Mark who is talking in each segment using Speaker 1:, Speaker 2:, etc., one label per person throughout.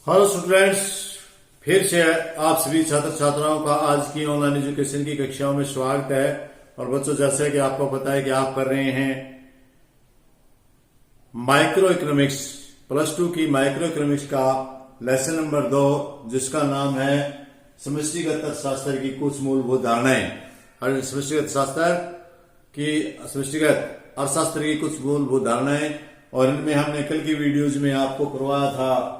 Speaker 1: Hello students, फिर से आप सभी छात्र छात्राओं का आज की ऑनलाइन एजुकेशन की कक्षाओं में स्वागत है। और बच्चों, जैसे कि आपको पता है कि आप कर रहे हैं माइक्रो इकोनॉमिक्स, +2 की माइक्रो इकोनॉमिक्स का लेसन नंबर 2, जिसका नाम है समष्टिगत अर्थशास्त्र की कुछ मूलभूत धारणाएं। और समष्टिगत अर्थशास्त्र की कुछ मूलभूत धारणाएं, और इनमें हमने कल की वीडियोज में आपको करवाया था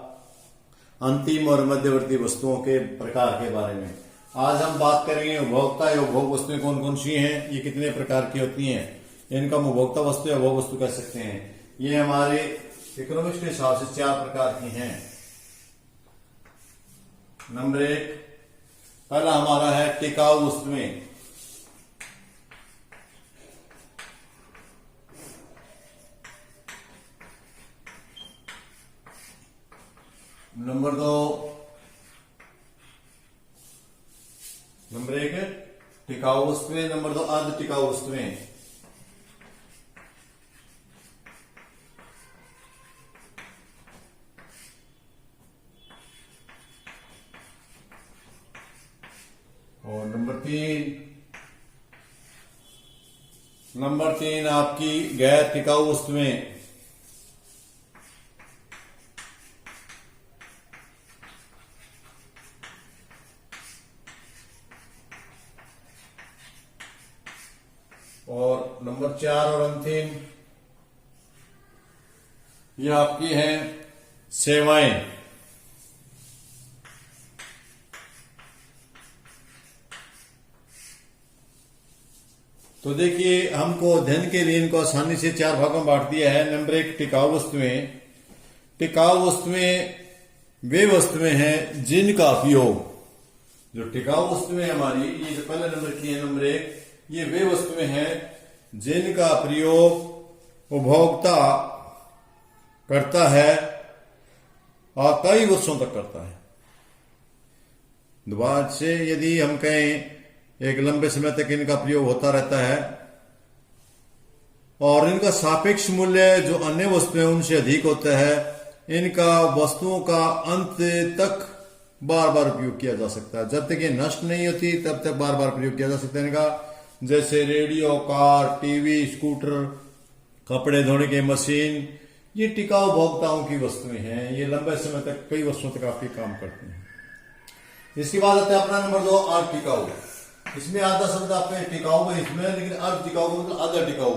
Speaker 1: अंतिम और मध्यवर्ती वस्तुओं के प्रकार के बारे में। आज हम बात करेंगे उपभोक्ता या उपभोग वस्तुएं कौन कौन सी हैं, ये कितने प्रकार की होती हैं, इनका हम उपभोक्ता वस्तु या उपभोग वस्तु कह सकते हैं। ये हमारे इकोनॉमिक्स के हिसाब से 4 प्रकार की हैं। नंबर 1, पहला हमारा है टिकाऊ वस्तुएं। नंबर 1 टिकाऊ वस्तुएं, नंबर 2 अर्ध टिकाऊ वस्तुएं। और नंबर तीन आपकी गैर टिकाऊ वस्तुएं। और नंबर 4 और अंतिम ये आपकी हैं सेवाएं। तो देखिए, हमको अध्ययन के लिए इनको आसानी से 4 भागों में बांट दिया है। नंबर 1 टिकाऊ वस्तुएं। टिकाऊ वस्तुएं वे वस्तुएं हैं जिनका उपयोग, जो टिकाऊ वस्तुएं हमारी, ये जो पहले नंबर की है नंबर 1, ये वे वस्तुएं हैं जिनका प्रयोग उपभोक्ता करता है और कई वर्षों तक करता है। दोबारा से यदि हम कहें एक लंबे समय तक इनका प्रयोग होता रहता है और इनका सापेक्ष मूल्य जो अन्य वस्तुएं उनसे अधिक होता है, इनका वस्तुओं का अंत तक बार बार उपयोग किया जा सकता है। जब तक ये नष्ट नहीं होती तब तक बार बार प्रयोग किया जा सकता है इनका। जैसे रेडियो, कार, टीवी, स्कूटर, कपड़े धोने की मशीन, ये टिकाऊ उपभोक्ताओं की वस्तुएं हैं। ये लंबे समय तक, कई वर्षों तक आपके काम करते हैं। इसके बाद आता है अपना नंबर 2 अर्ध टिकाऊ। इसमें आधा शब्द आपके टिकाऊ है इसमें, लेकिन अर्ध टिकाऊ मतलब आधा टिकाऊ।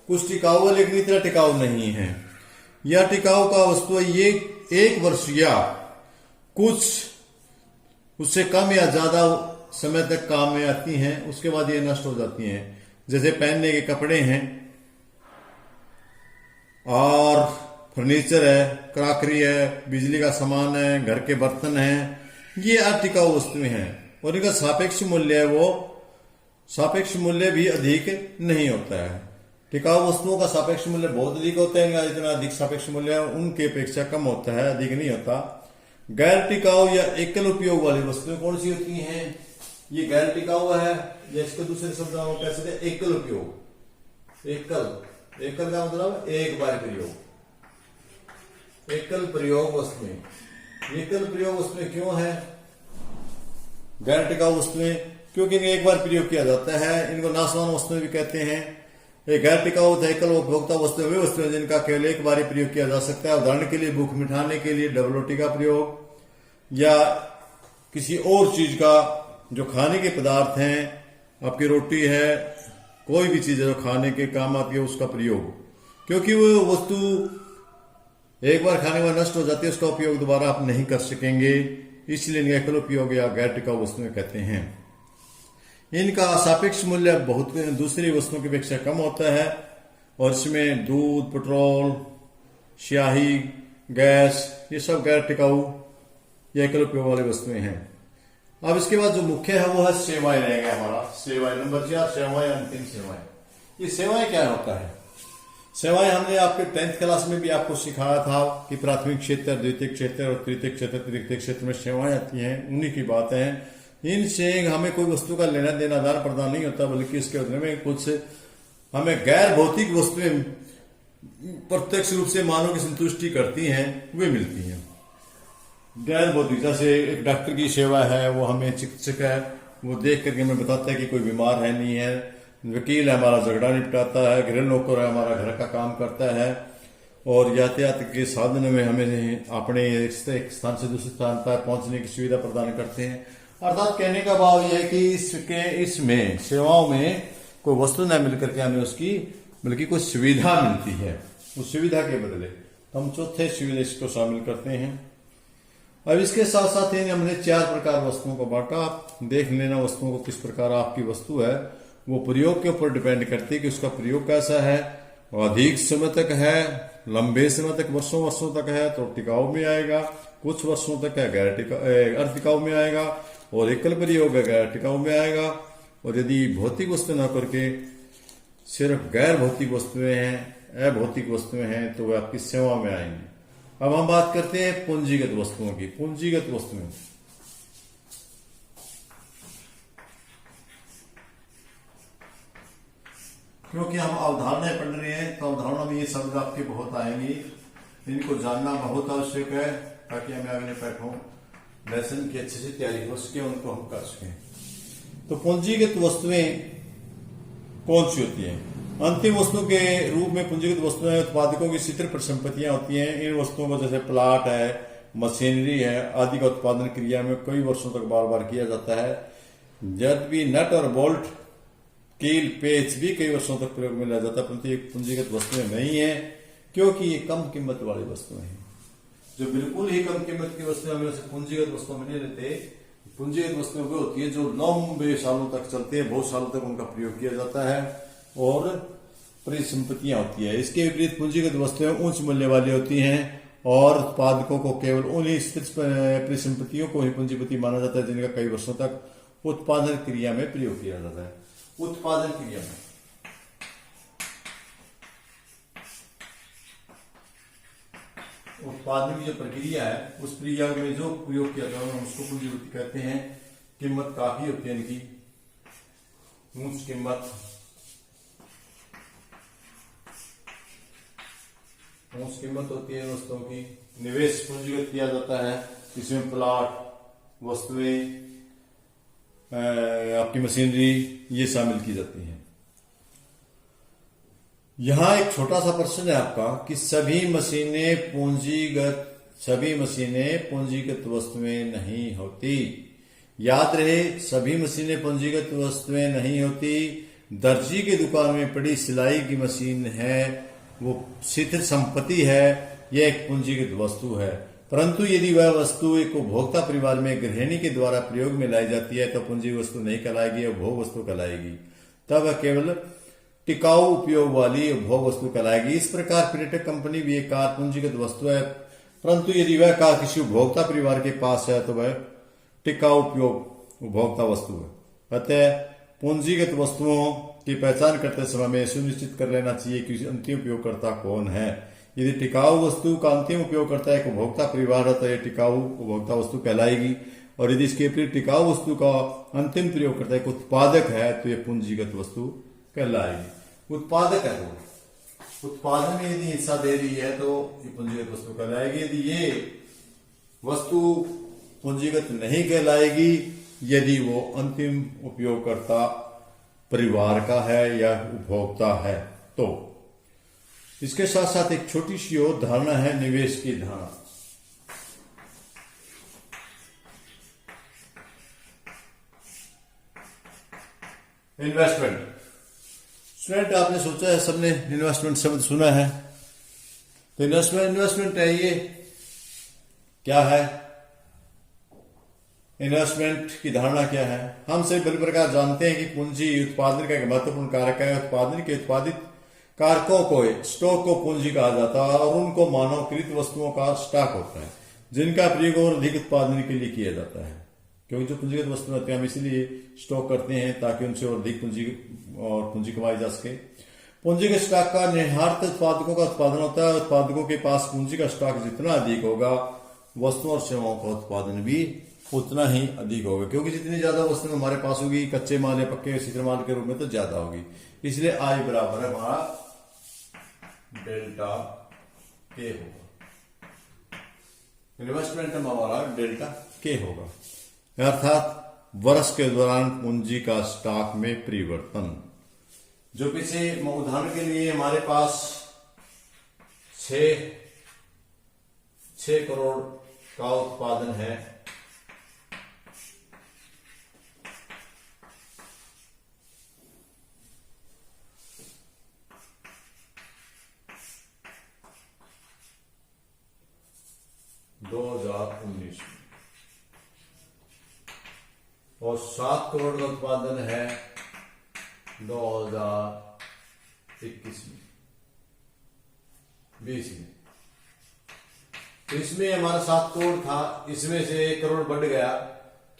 Speaker 1: कुछ टिकाऊ है लेकिन इतना टिकाऊ नहीं है। यह टिकाऊ का वस्तु ये 1 वर्ष या कुछ उससे कम या ज्यादा समय तक काम में आती हैं, उसके बाद ये नष्ट हो जाती हैं। जैसे पहनने के कपड़े हैं, और फर्नीचर है, क्रॉकरी है, बिजली का सामान है, घर के बर्तन हैं, ये अटिकाऊ वस्तुएं हैं। और इनका सापेक्ष मूल्य है, वो सापेक्ष मूल्य भी अधिक नहीं होता है। टिकाऊ वस्तुओं का सापेक्ष मूल्य बहुत अधिक होता है, जितना अधिक सापेक्ष मूल्य है उनके अपेक्षा कम होता है, अधिक नहीं होता। गैर टिकाऊ या एकल उपयोग वाली वस्तुएं कौन सी होती हैं? ये गैर टिकाऊ है, या इसको दूसरे शब्दों में कह सकते हैं एकल उपयोग। एकल का मतलब एक बार प्रयोग, एकल प्रयोग वस्तुएं। एकल प्रयोग वस्तुएं क्यों है गैर टिकाऊ वस्तुएं? क्योंकि इन्हें एक बार प्रयोग किया जाता है। इनको नाशवान वस्तुएं भी कहते हैं। एक गैर टिकाऊ एकल उपभोक्ता वस्तुएं वे वस्तुएं जिनका केवल एक बार प्रयोग किया जा सकता है। उदाहरण के लिए भूख मिटाने के लिए डबल रोटी का प्रयोग, या किसी और चीज का, जो खाने के पदार्थ हैं, आपकी रोटी है, कोई भी चीज है जो खाने के काम आती है, उसका प्रयोग। क्योंकि वो वस्तु एक बार खाने में नष्ट हो जाती है, उसका उपयोग दोबारा आप नहीं कर सकेंगे, इसलिए इनका एकल उपयोग या गैर टिकाऊ वस्तुएं कहते हैं। इनका सापेक्ष मूल्य बहुत दूसरी वस्तुओं की अपेक्षा कम होता है, और इसमें दूध, पेट्रोल, स्याही, गैस, ये सब गैर टिकाऊ या एकल उपयोग वाली वस्तुएं हैं। अब इसके बाद जो मुख्य है वो है सेवाएं रहेगा हमारा। सेवाएं नंबर 4, सेवाएं, अंतिम सेवाएं। ये सेवाएं क्या होता है? सेवाएं हमने आपके 10th क्लास में भी आपको सिखाया था कि प्राथमिक क्षेत्र, द्वितीय क्षेत्र और तृतीय क्षेत्र, तृतीय क्षेत्र में सेवाएं आती हैं, उन्हीं की बात है। इनसे हमें कोई वस्तु का लेना देना, आदान प्रदान नहीं होता, बल्कि इसके बदले में कुछ हमें गैर भौतिक वस्तुएं प्रत्यक्ष रूप से मानव की संतुष्टि करती हैं, वे मिलती हैं। गैर भौतिक, जैसे एक डॉक्टर की सेवा है, वो हमें चिकित्सक है, वो देख करके हमें बताता है कि कोई बीमार है नहीं है। वकील है, हमारा झगड़ा निपटाता है। गृह नौकर है, हमारा घर का काम करता है। और यातायात के साधन में हमें अपने एक स्थान से दूसरे स्थान पर पहुंचने की सुविधा प्रदान करते हैं। अर्थात कहने का भाव यह है कि इसमें सेवाओं में कोई वस्तु न मिलकर के हमें उसकी बल्कि कोई सुविधा मिलती है। उस सुविधा के बदले हम चौथे सुविधा इसको शामिल करते हैं। अब इसके साथ साथ ही हमने 4 प्रकार वस्तुओं को बांटा। आप देख लेना वस्तुओं को किस प्रकार आपकी वस्तु है वो प्रयोग के ऊपर डिपेंड करती है कि उसका प्रयोग कैसा है। अधिक समय तक है, लंबे समय तक, वर्षों वर्षों तक है तो टिकाऊ में आएगा। कुछ वर्षों तक है गैर अर्ध में आएगा। और एकल प्रयोग है गैर टिकाऊ में आएगा। और यदि भौतिक वस्तु न करके सिर्फ गैर भौतिक वस्तुएं हैं, अभौतिक वस्तुएं हैं, तो वे आपकी सेवा में आएंगी। अब हम बात करते हैं पूंजीगत वस्तुओं की। पूंजीगत वस्तुएं, क्योंकि हम अवधारणाएं पढ़ रहे हैं तो अवधारणा में ये शब्द आपके बहुत आएंगे, इनको जानना बहुत आवश्यक है ताकि हमें अगले पाठों लेसन की अच्छे से तैयारी हो सके, उनको हम कर सकें। तो पूंजीगत वस्तुएं कौन सी होती हैं? अंतिम वस्तु के रूप में पूंजीगत वस्तुएं उत्पादकों की स्थिर परिसंपत्तियां होती हैं। इन वस्तुओं को जैसे प्लाट है, मशीनरी है आदि का उत्पादन क्रिया में कई वर्षों तक बार बार किया जाता है। यद्यपि नट और बोल्ट, कील, पेच भी कई वर्षों तक प्रयोग में लाया जाता है, परंतु ये पूंजीगत वस्तुएं नहीं है क्योंकि ये कम कीमत वाली वस्तुएं हैं। जो बिल्कुल ही कम कीमत की वस्तुएं हमें पूंजीगत वस्तुओं में नहीं लेते। पूंजीगत वस्तुएं वो होती है जो लंबे सालों तक चलते हैं, बहुत सालों तक उनका प्रयोग किया जाता है और परिसंपत्तियां होती है। इसके विपरीत पूंजीगत वस्तुएं उच्च मूल्य वाली होती हैं और उत्पादकों को केवल उन्हीं स्थिर परिसंपत्तियों को ही पूंजीपति माना जाता है जिनका कई वर्षों तक उत्पादन क्रिया में प्रयोग किया जाता है। उत्पादन क्रिया में उत्पादन की जो प्रक्रिया है उस प्रक्रिया में जो प्रयोग किया जाता है उसको पूंजीपति कहते हैं। कीमत काफी होती है इनकी, ऊंच कीमत, ऊंच कीमत होती है वस्तुओं की। निवेश पूंजीगत किया जाता है, इसमें प्लाट, वस्तुएं, आपकी मशीनरी ये शामिल की जाती है। यहां एक छोटा सा प्रश्न है आपका कि सभी मशीनें पूंजीगत वस्तुएं नहीं होती। याद रहे, सभी मशीनें पूंजीगत वस्तुएं नहीं होती। दर्जी की दुकान में पड़ी सिलाई की मशीन है, वो स्थिर संपत्ति है, यह एक पूंजीगत वस्तु है। परंतु यदि वह वस्तु एक उपभोक्ता परिवार में गृहिणी के द्वारा प्रयोग में लाई जाती है तो पूंजी वस्तु नहीं कहलाएगी, उपभोग वस्तु कहलाएगी। तब वह केवल टिकाऊ उपयोग वाली उपभोग वस्तु कहलाएगी। इस प्रकार पर्यटक कंपनी भी एक कार पूंजीगत वस्तु है, परंतु यदि वह कार किसी उपभोक्ता परिवार के पास है तो वह टिकाऊ उपयोग उपभोक्ता वस्तु है। अतः पूंजीगत वस्तुओं की पहचान करते समय हमें सुनिश्चित कर लेना चाहिए कि अंतिम उपयोगकर्ता कौन है। यदि टिकाऊ वस्तु का अंतिम उपयोगकर्ता एक उपभोक्ता परिवार है तो यह टिकाऊ उपभोक्ता वस्तु कहलाएगी। और यदि इसके विपरीत टिकाऊ वस्तु का अंतिम प्रयोगकर्ता एक उत्पादक है तो यह पूंजीगत वस्तु कहलाएगी। उत्पादक है तो उत्पादन में यदि हिस्सा दे रही है तो ये पूंजीगत वस्तु कहलाएगी। यदि ये वस्तु पूंजीगत नहीं कहलाएगी यदि वो अंतिम उपयोगकर्ता परिवार का है या उपभोक्ता है। तो इसके साथ साथ एक छोटी सी और धारणा है, निवेश की धारणा। इन्वेस्टमेंट। स्टूडेंट, आपने सोचा है, सबने इन्वेस्टमेंट शब्द सुना है, तो इन्वेस्टमेंट है ये क्या है? इन्वेस्टमेंट की धारणा क्या है? हम सभी बड़े प्रकार जानते हैं कि पूंजी उत्पादन का एक महत्वपूर्ण कारक है। उत्पादन के उत्पादित कारकों को, स्टॉक को पूंजी कहा जाता है और उनको मानवकृत वस्तुओं का स्टॉक होता है जिनका प्रयोग और अधिक उत्पादन के लिए किया जाता है। क्योंकि जो पूंजीगत वस्तु होते हैं हम इसीलिए स्टॉक करते हैं ताकि उनसे और अधिक पूंजी कमाई जा सके। पूंजीगत स्टॉक का निर्धारित उत्पादकों का उत्पादन होता है। उत्पादकों के पास पूंजी का स्टॉक जितना अधिक होगा वस्तुओं और सेवाओं का उत्पादन भी उतना ही अधिक होगा, क्योंकि जितनी ज्यादा वस्तु हमारे पास होगी कच्चे माल या पक्के शीतल माल के रूप में तो ज्यादा होगी। इसलिए आई बराबर है हमारा डेल्टा के होगा। इन्वेस्टमेंट में हमारा डेल्टा के होगा, अर्थात वर्ष के दौरान पूंजी का स्टॉक में परिवर्तन। जो पीछे उदाहरण के लिए हमारे पास 6 करोड़ का उत्पादन है, और 7 करोड़ का उत्पादन है 2021 में 20 में। तो इसमें हमारा 7 करोड़ था, इसमें से 1 करोड़ बढ़ गया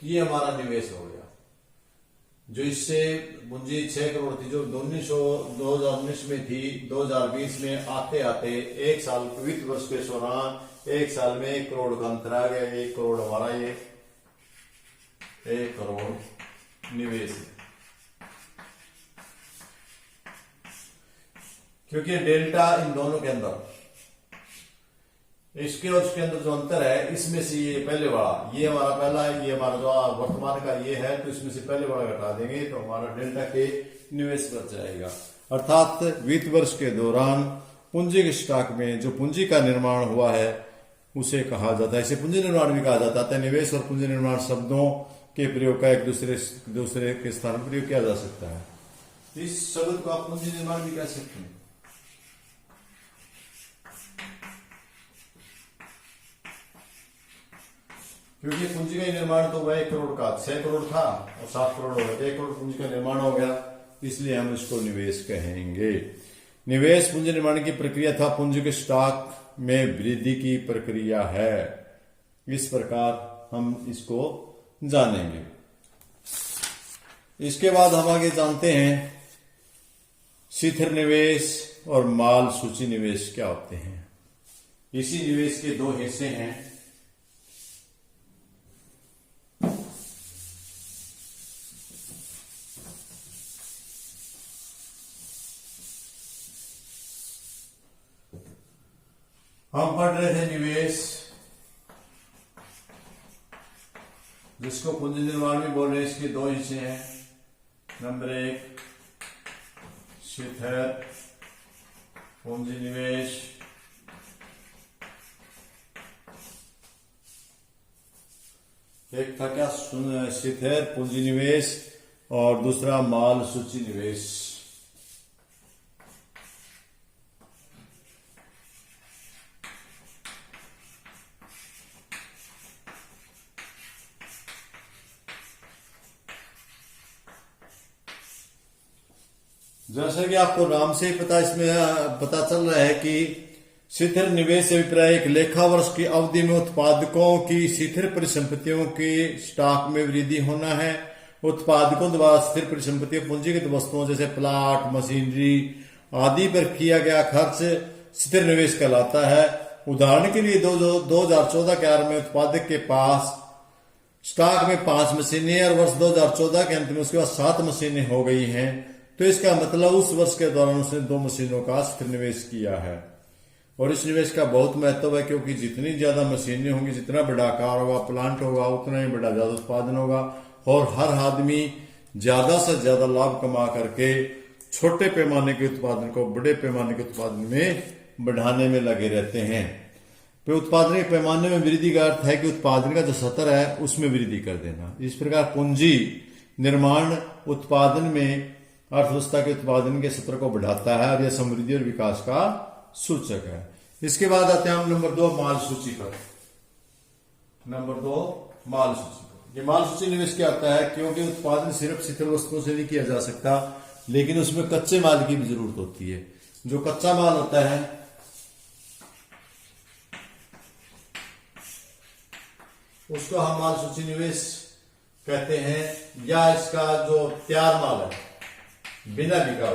Speaker 1: कि ये हमारा निवेश हो गया। जो इससे पूंजी 6 करोड़ थी जो 2019 में थी, 2020 में आते आते एक साल वित्त वर्ष के दौरान 1 साल में 1 करोड़ का अंतर आ गया। 1 करोड़ हमारा ये 1 करोड़ निवेश है, क्योंकि डेल्टा इन दोनों के अंदर, इसके और इसके अंदर जो अंतर है, इसमें से ये पहले वाला, ये हमारा पहला है, ये हमारा जो वर्तमान का ये है, तो इसमें से पहले वाला घटा देंगे तो हमारा डेल्टा के निवेश बच जाएगा। अर्थात वित्त वर्ष के दौरान पूंजी के स्टॉक में जो पूंजी का निर्माण हुआ है उसे कहा जाता है, इसे पूंजी निर्माण भी कहा जाता है। निवेश और पूंजी निर्माण शब्दों के प्रयोग का एक दूसरे के स्थान पर प्रयोग किया जा सकता है। इस शब्द को आप पूंजी निर्माण भी कह सकते हैं। क्योंकि पूंजी का निर्माण तो वह 1 करोड़ का 6 करोड़ था और 7 करोड़ हो गया, 1 करोड़ पूंजी का निर्माण हो गया, इसलिए हम इसको निवेश कहेंगे। निवेश पूंजी निर्माण की प्रक्रिया था पूंजी के स्टॉक में वृद्धि की प्रक्रिया है। इस प्रकार हम इसको जानेंगे। इसके बाद हम आगे जानते हैं शिथिल निवेश और माल सूची निवेश क्या होते हैं। इसी निवेश के 2 हिस्से हैं। हम पढ़ रहे थे निवेश, जिसको पूंजी निर्माण भी बोल रहे हैं। इसके 2 हिस्से हैं। नंबर 1 शिथिल पूंजी निवेश, एक था क्या शिथिल पूंजी निवेश और दूसरा माल सूची निवेश। जैसा कि आपको नाम से ही पता, इसमें पता चल रहा है कि शिथिल निवेश से अभिप्राय एक लेखा वर्ष की अवधि में उत्पादकों की शिथिल परिसंपत्तियों के स्टॉक में वृद्धि होना है। उत्पादकों द्वारा शिथिल परिसंपत्तियों पूंजीगत वस्तुओं जैसे प्लाट, मशीनरी आदि पर किया गया खर्च शिथिल निवेश कहलाता है। उदाहरण के लिए 2014 के आरंभ में उत्पादक के पास स्टॉक में 5 मशीनें और वर्ष 2014 के अंत में उसके पास 7 मशीनें हो गई हैं, तो इसका मतलब उस वर्ष के दौरान उसने 2 मशीनों का स्थिर निवेश किया है। और इस निवेश का बहुत महत्व है, क्योंकि जितनी ज्यादा मशीनें होंगी, जितना बड़ा आकार होगा, प्लांट होगा, उतना ही बड़ा ज्यादा उत्पादन होगा। और हर आदमी ज्यादा से ज्यादा लाभ कमा करके छोटे पैमाने के उत्पादन को बड़े पैमाने के उत्पादन में बढ़ाने में लगे रहते हैं। तो उत्पादन के पैमाने में वृद्धि का अर्थ है कि उत्पादन का जो स्तर है उसमें वृद्धि कर देना। इस प्रकार पूंजी निर्माण उत्पादन में अर्थव्यवस्था के उत्पादन के स्तर को बढ़ाता है और यह समृद्धि और विकास का सूचक है। इसके बाद आते हैं हम नंबर 2 माल सूची पर। नंबर 2 माल सूची पर। ये माल सूची निवेश क्या होता है? क्योंकि उत्पादन सिर्फ शिथिल वस्तुओं से नहीं किया जा सकता, लेकिन उसमें कच्चे माल की भी जरूरत होती है। जो कच्चा माल होता है उसको हम माल सूची निवेश कहते हैं, या इसका जो तैयार माल है बिना बिका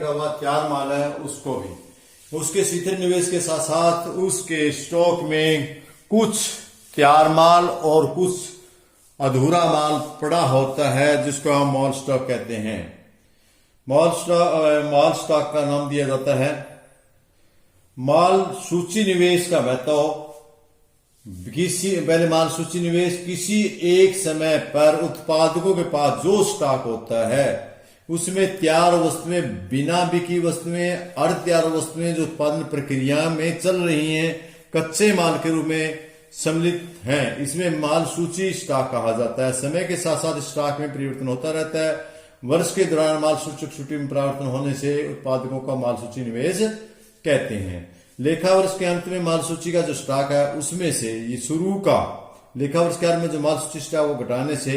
Speaker 1: हुआ तैयार माल है उसको भी, उसके शिथिल निवेश के साथ साथ उसके स्टॉक में कुछ तैयार माल और कुछ अधूरा माल पड़ा होता है, जिसको हम मॉल स्टॉक कहते हैं। मॉल स्टॉक का नाम दिया जाता है माल सूची निवेश का महत्व। पहले माल सूची निवेश, किसी एक समय पर उत्पादकों के पास जो स्टॉक होता है उसमें तैयार वस्तुएं, बिना बिकी वस्तुएं, अर्ध तैयार वस्तुएं जो उत्पादन प्रक्रिया में चल रही हैं, कच्चे माल के रूप में सम्मिलित हैं, इसमें माल सूची स्टॉक कहा जाता है। समय के साथ साथ स्टॉक में परिवर्तन होता रहता है। वर्ष के दौरान माल सूची में परिवर्तन होने से उत्पादकों का माल सूची निवेश कहते हैं। लेखा वर्ष के अंत में माल सूची का जो स्टॉक है उसमें से ये शुरू का लेखा वर्ष के अंत में जो माल सूची स्टॉक को घटाने से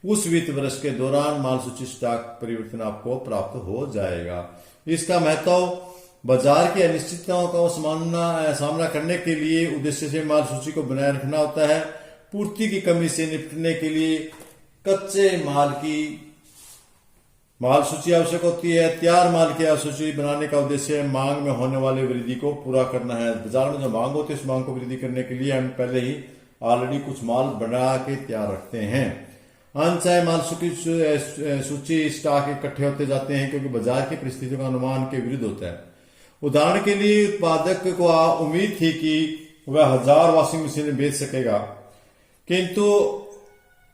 Speaker 1: उस वित्त वर्ष के दौरान माल सूची स्टॉक परिवर्तन आपको प्राप्त हो जाएगा। इसका महत्व बाजार की अनिश्चितताओं का सामना करने के लिए उद्देश्य से माल सूची को बनाए रखना होता है। पूर्ति की कमी से निपटने के लिए कच्चे माल की माल सूची आवश्यक होती है। तैयार माल की सूची बनाने का उद्देश्य मांग में होने वाली वृद्धि को पूरा करना है। बाजार में जो मांग होती है उस मांग को वृद्धि करने के लिए हम पहले ही ऑलरेडी कुछ माल बना के तैयार रखते हैं। अनचाहे माल सूची स्टॉक इकट्ठे होते जाते हैं क्योंकि बाजार की परिस्थितियों का अनुमान के विरुद्ध होता है। उदाहरण के लिए उत्पादक को उम्मीद थी कि वह 1000 वॉशिंग मशीनें बेच सकेगा, किंतु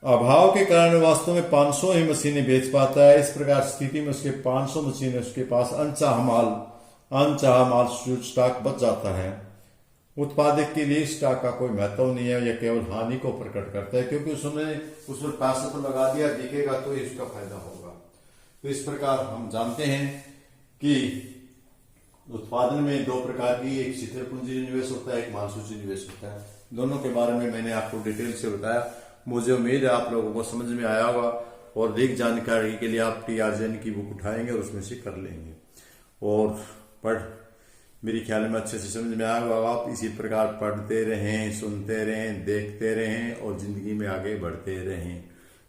Speaker 1: अभाव के कारण वास्तव में 500 ही मशीनें बेच पाता है। इस प्रकार स्थिति में उसके 500 मशीनें उसके पास अनचाहा माल स्टॉक बच जाता है। उत्पादक के लिए स्टॉक का कोई महत्व नहीं है, यह केवल हानि को प्रकट करता है क्योंकि उसमें पैसा तो लगा दिया, दिखेगा तो इसका फायदा होगा। तो इस प्रकार हम जानते हैं कि उत्पादन में दो प्रकार की, एक शिथिल पूंजी निवेश होता है, एक माल सूची निवेश होता है। दोनों के बारे में मैंने आपको डिटेल से बताया। मुझे उम्मीद है आप लोगों को समझ में आया होगा और अधिक जानकारी के लिए आप TRJN की बुक उठाएंगे और उसमें से कर लेंगे और मेरी ख्याल में अच्छे से समझ में आया होगा। आप इसी प्रकार पढ़ते रहें, सुनते रहें, देखते रहें और जिंदगी में आगे बढ़ते रहें।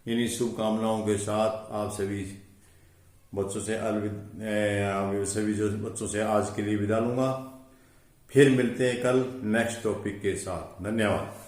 Speaker 1: इन्हीं शुभकामनाओं के साथ आप सभी जो बच्चों से आज के लिए विदा लूंगा। फिर मिलते हैं कल नेक्स्ट टॉपिक के साथ। धन्यवाद।